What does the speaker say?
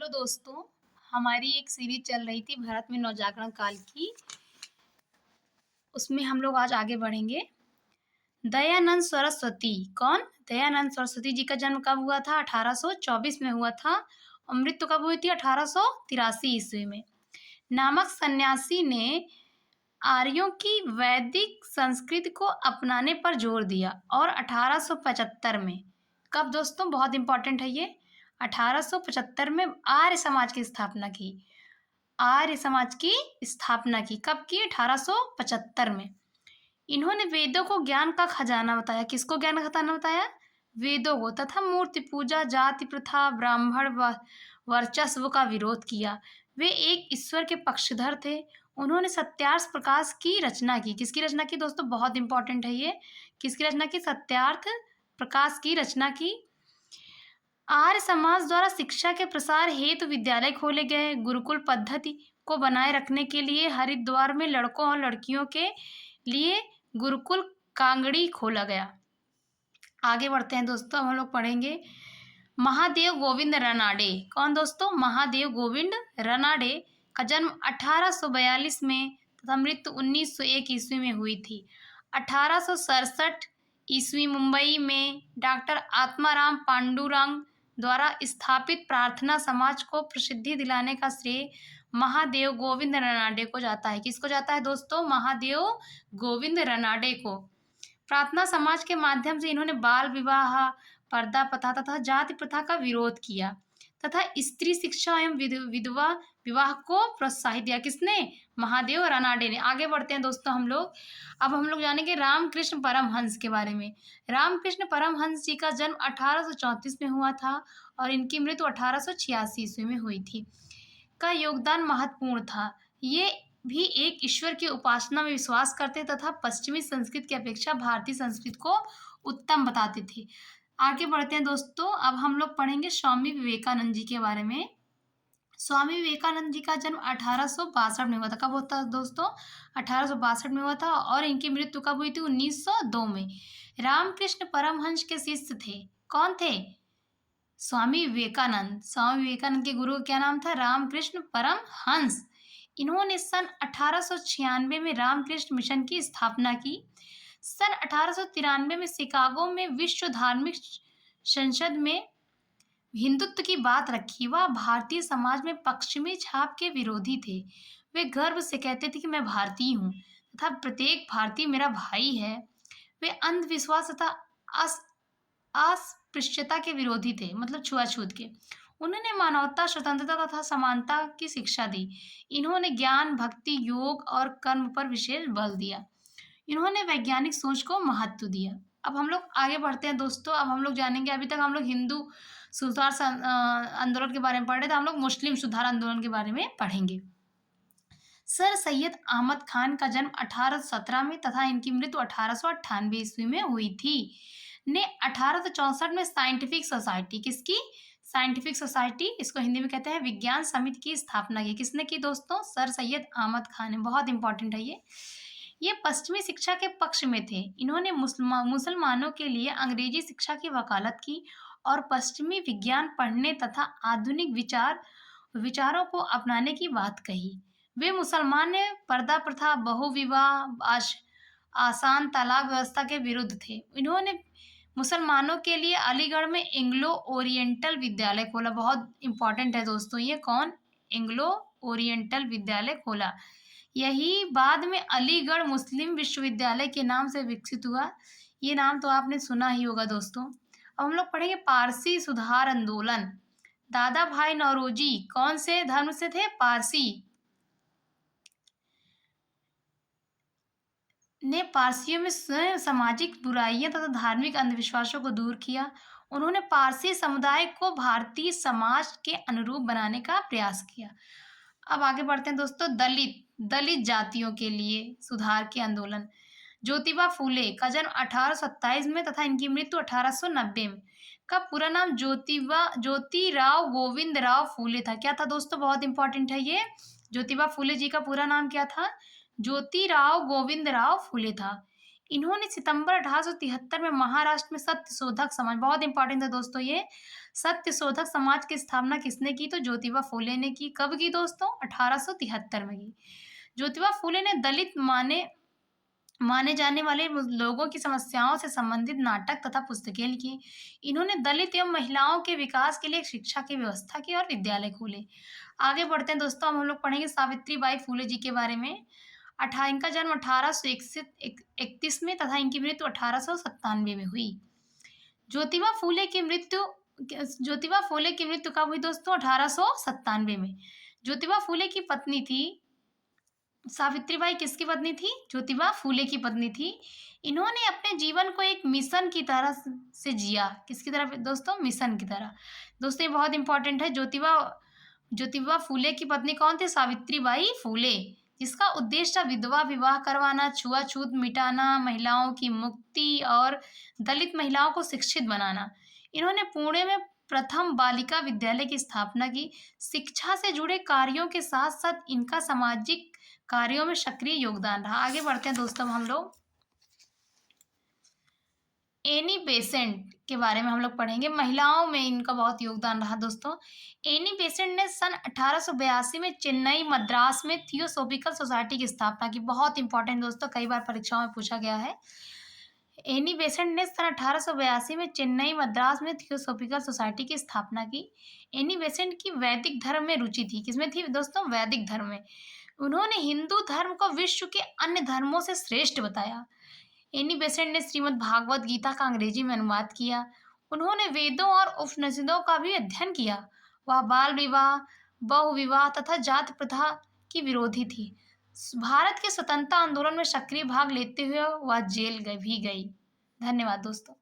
दोस्तों, हमारी एक सीरीज़ चल रही थी भारत में नवजागरण काल की, उसमें हम लोग आज आगे बढ़ेंगे। दयानंद सरस्वती कौन? दयानंद सरस्वती जी का जन्म कब हुआ था? 1824 में हुआ था और मृत्यु कब हुई थी? 1883 ईस्वी में। नामक सन्यासी ने आर्यों की वैदिक संस्कृति को अपनाने पर जोर दिया और 1875 में, कब दोस्तों? बहुत इंपॉर्टेंट है ये, 1875 में आर्य समाज की स्थापना की। आर्य समाज की स्थापना की कब की? 1875 में। इन्होंने वेदों को ज्ञान का खजाना बताया। किसको ज्ञान का खजाना बताया? वेदों को। तथा मूर्ति पूजा, जाति प्रथा, ब्राह्मण वर्चस्व का विरोध किया। वे एक ईश्वर के पक्षधर थे। उन्होंने सत्यार्थ प्रकाश की रचना की। किसकी रचना की दोस्तों? बहुत इंपॉर्टेंट है ये। किसकी रचना की? सत्यार्थ प्रकाश की रचना की। आर्य समाज द्वारा शिक्षा के प्रसार हेतु विद्यालय खोले गए। गुरुकुल पद्धति को बनाए रखने के लिए हरिद्वार में लड़कों और लड़कियों के लिए गुरुकुल कांगड़ी खोला गया। आगे बढ़ते हैं दोस्तों, हम लोग पढ़ेंगे महादेव गोविंद रनाडे। कौन दोस्तों? महादेव गोविंद रनाडे का जन्म 1842 में तथा मृत्यु 1901 ईस्वी में हुई थी। 1867 ईस्वी मुंबई में डॉक्टर आत्माराम पांडुरंग द्वारा स्थापित प्रार्थना समाज को प्रसिद्धि दिलाने का श्रेय महादेव गोविंद रनाडे को जाता है। किसको जाता है दोस्तों? महादेव गोविंद रनाडे को। प्रार्थना समाज के माध्यम से इन्होंने बाल विवाह, पर्दा प्रथा तथा जाति प्रथा का विरोध किया तथा स्त्री शिक्षा एवं विधवा विवाह को प्रोत्साहित दिया। किसने? महादेव रनाडे ने। आगे बढ़ते हैं दोस्तों हम लोग। अब हम लोग जानेंगे रामकृष्ण परमहंस के बारे में। रामकृष्ण परमहंस जी का जन्म 1834 में हुआ था और इनकी मृत्यु 1886 ईस्वी में हुई थी। का योगदान महत्वपूर्ण था। ये भी एक ईश्वर की उपासना में विश्वास करते तथा पश्चिमी संस्कृति की अपेक्षा भारतीय संस्कृति को उत्तम बताते थे। आगे बढ़ते हैं दोस्तों, अब हम लोग पढ़ेंगे स्वामी विवेकानंद जी के बारे में। स्वामी विवेकानंद जी का जन्म 1862 में हुआ था। कब होता दोस्तों? 1862 में हुआ था और इनकी मृत्यु कब हुई थी? 1902 में। रामकृष्ण परमहंस के शिष्य थे। कौन थे? स्वामी विवेकानंद। स्वामी विवेकानंद के गुरु का क्या नाम था? रामकृष्ण परमहंस। इन्होंने सन 1896 में रामकृष्ण मिशन की स्थापना की। सन 1893 में शिकागो में विश्व धार्मिक संसद में हिंदुत्व की बात रखी। वह भारतीय समाज में पश्चिमी छाप के विरोधी थे। वे गर्व से कहते थे कि मैं भारतीय हूँ तथा प्रत्येक भारतीय मेरा भाई है। वे अंधविश्वास तथा अस्पृश्यता के विरोधी थे, मतलब छुआछूत के। उन्होंने मानवता, स्वतंत्रता तथा समानता की शिक्षा दी। इन्होंने ज्ञान, भक्ति, योग और कर्म पर विशेष बल दिया। इन्होंने वैज्ञानिक सोच को महत्व दिया। अब हम लोग आगे बढ़ते हैं दोस्तों। अब हम लोग जानेंगे, अभी तक हम लोग हिंदू सुधार आंदोलन के बारे में पढ़ रहे थे, हम लोग मुस्लिम सुधार आंदोलन के बारे में पढ़ेंगे। सर सैयद अहमद खान का जन्म 1817 में तथा इनकी मृत्यु 1898 ईस्वी में हुई थी। ने 1864 में साइंटिफिक सोसाइटी, किसकी? साइंटिफिक सोसाइटी, इसको हिंदी में कहते हैं विज्ञान समिति, की स्थापना की। किसने की दोस्तों? सर सैयद अहमद खान ने। बहुत इंपॉर्टेंट है ये पश्चिमी शिक्षा के पक्ष में थे। इन्होंने मुसलमानों के लिए अंग्रेजी शिक्षा की वकालत की और पश्चिमी विज्ञान पढ़ने तथा आधुनिक विचारों को अपनाने की बात कही। वे मुसलमान ने पर्दा प्रथा, बहुविवाह, आसान तलाक व्यवस्था के विरुद्ध थे। इन्होंने मुसलमानों के लिए अलीगढ़ में एंग्लो ओरिएंटल विद्यालय खोला। बहुत इंपॉर्टेंट है दोस्तों ये। कौन? एंग्लो ओरिएंटल विद्यालय खोला। यही बाद में अलीगढ़ मुस्लिम विश्वविद्यालय के नाम से विकसित हुआ। ये नाम तो आपने सुना ही होगा दोस्तों। अब हम लोग पढ़ेंगे पारसी सुधार आंदोलन। दादा भाई नौरोजी कौन से धर्म से थे? पारसी। ने पारसियों में सामाजिक बुराइयां तथा धार्मिक अंधविश्वासों को दूर किया। उन्होंने पारसी समुदाय को भारतीय समाज के अनुरूप बनाने का प्रयास किया। अब आगे बढ़ते हैं दोस्तों। दलित जातियों के लिए सुधार के आंदोलन। ज्योतिबा फूले का जन्म 1827 में तथा इनकी मृत्यु 1890 में। का पूरा नाम ज्योतिराव गोविंद राव फूले था। क्या था दोस्तों? बहुत इंपॉर्टेंट है ये। ज्योतिबा फूले जी का पूरा नाम क्या था? ज्योतिराव गोविंद राव फूले था। इन्होंने सितंबर 1873 में महाराष्ट्र में सत्यशोधक समाज, बहुत इंपॉर्टेंट है दोस्तों ये, सत्यशोधक समाज की स्थापना किसने की? तो ज्योतिबा फुले ने की। कब की दोस्तों? 1873 में की। ज्योतिबा फुले ने दलित माने माने जाने वाले लोगों की समस्याओं से संबंधित नाटक तथा पुस्तकें लिखी। इन्होंने दलित एवं महिलाओं के विकास के लिए शिक्षा की व्यवस्था की और विद्यालय खोले। आगे बढ़ते हैं दोस्तों, हम लोग पढ़ेंगे सावित्री बाई फुले जी के बारे में। इनका जन्म 1831 में तथा इनकी मृत्यु 1897 में हुई। ज्योतिबा फुले की मृत्यु ज्योतिबा फुले की मृत्यु कब हुई दोस्तों? 1897 में। ज्योतिबा फुले की पत्नी थी सावित्रीबाई, किसकी पत्नी थी? ज्योतिबा फुले की पत्नी थी। इन्होंने अपने जीवन को एक मिशन की तरह से जिया। किसकी तरह दोस्तों? मिशन की तरह। दोस्तों ये बहुत इंपॉर्टेंट है। ज्योतिबा ज्योतिबा फुले की पत्नी कौन थे? सावित्रीबाई फुले, जिसका उद्देश्य था विधवा विवाह करवाना, छुआछूत मिटाना, महिलाओं की मुक्ति और दलित महिलाओं को शिक्षित बनाना। इन्होंने पुणे में प्रथम बालिका विद्यालय की स्थापना की। शिक्षा से जुड़े कार्यों के साथ साथ इनका सामाजिक कार्यों में सक्रिय योगदान रहा। आगे बढ़ते हैं दोस्तों, हम लोग एनी बेसेंट के बारे में हम लोग पढ़ेंगे। महिलाओं में इनका बहुत योगदान रहा दोस्तों। एनी बेसेंट ने सन 1882 में चेन्नई मद्रास में थियोसोफिकल सोसाइटी की स्थापना की। बहुत इंपॉर्टेंट दोस्तों, कई बार परीक्षाओं में पूछा गया है। एनी बेसेंट ने सन 1882 में चेन्नई मद्रास में थियोसोफिकल सोसाइटी की स्थापना की। एनी बेसेंट की वैदिक धर्म में रुचि थी। किसमें थी दोस्तों? वैदिक धर्म में। उन्होंने हिंदू धर्म को विश्व के अन्य धर्मों से श्रेष्ठ बताया। एनी बेसेंट ने श्रीमद् भागवत गीता का अंग्रेजी में अनुवाद किया। उन्होंने वेदों और उपनिषदों का भी अध्ययन किया। वह बाल विवाह, बहु विवाह तथा जाति प्रथा की विरोधी थी। भारत के स्वतंत्रता आंदोलन में सक्रिय भाग लेते हुए वह जेल भी गई। धन्यवाद दोस्तों।